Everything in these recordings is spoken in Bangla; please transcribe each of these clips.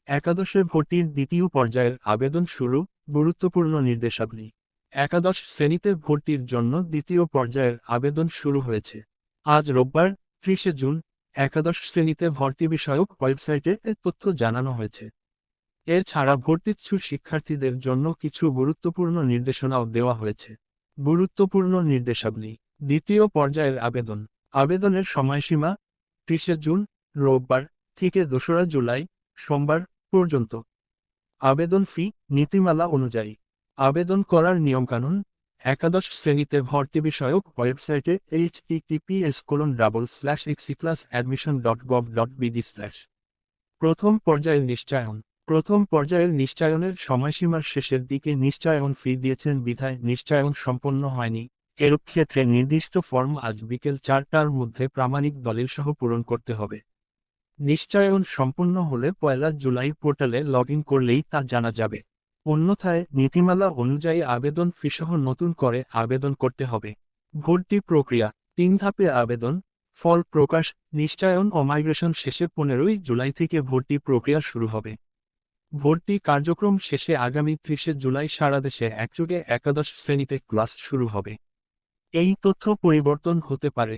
একাদশে ভর্তির দ্বিতীয় পর্যায়ের আবেদন শুরু, গুরুত্বপূর্ণ নির্দেশাবলী। একাদশ শ্রেণীতে ভর্তির জন্য দ্বিতীয় পর্যায়ের আবেদন শুরু হয়েছে। আজ রোববার 30 জুন একাদশ শ্রেণীতে ভর্তি বিষয়ক ওয়েবসাইটে এ তথ্য জানানো হয়েছে। এছাড়া ভর্তিচ্ছু শিক্ষার্থীদের জন্য কিছু গুরুত্বপূর্ণ নির্দেশনাও দেওয়া হয়েছে। গুরুত্বপূর্ণ নির্দেশাবলী। দ্বিতীয় পর্যায়ের আবেদন। আবেদনের সময়সীমা 30 জুন রোববার থেকে 2রা জুলাই সোমবার পর্যন্ত। আবেদন ফি নীতিমালা অনুযায়ী। আবেদন করার নিয়মকানুন। একাদশ শ্রেণীতে ভর্তি বিষয়ক ওয়েবসাইটে https://exclassadmission.gov.bd/ প্রথম পর্যায়ের নিশ্চয়ন। প্রথম পর্যায়ের নিশ্চয়নের সময়সীমার শেষের দিকে নিশ্চয়ন ফি দিয়েছেন বিধায় নিশ্চয়ন সম্পন্ন হয়নি। এর ক্ষেত্রে নির্দিষ্ট ফর্ম আজ বিকেল 4টার মধ্যে প্রামাণিক দলিলসহ পূরণ করতে হবে। নিশ্চয়ন সম্পন্ন হলে 1 জুলাই পোর্টালে লগ ইন করলেই তা জানা যাবে। অন্যথায় নীতিমালা অনুযায়ী আবেদন ফিসহ নতুন করে আবেদন করতে হবে। ভর্তি প্রক্রিয়া। 3 ধাপে আবেদন, ফল প্রকাশ, নিশ্চয়ন ও মাইগ্রেশন শেষে 15 জুলাই থেকে ভর্তি প্রক্রিয়া শুরু হবে। ভর্তি কার্যক্রম শেষে আগামী 30 জুলাই সারা দেশে একযোগে একাদশ শ্রেণীতে ক্লাস শুরু হবে। এই তথ্য পরিবর্তন হতে পারে।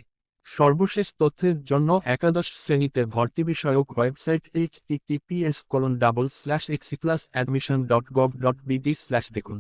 সর্বশেষ তথ্যের জন্য একাদশ শ্রেণীতে ভর্তি বিষয়ক ওয়েবসাইট https://exclassadmission.gov.bd/ দেখুন।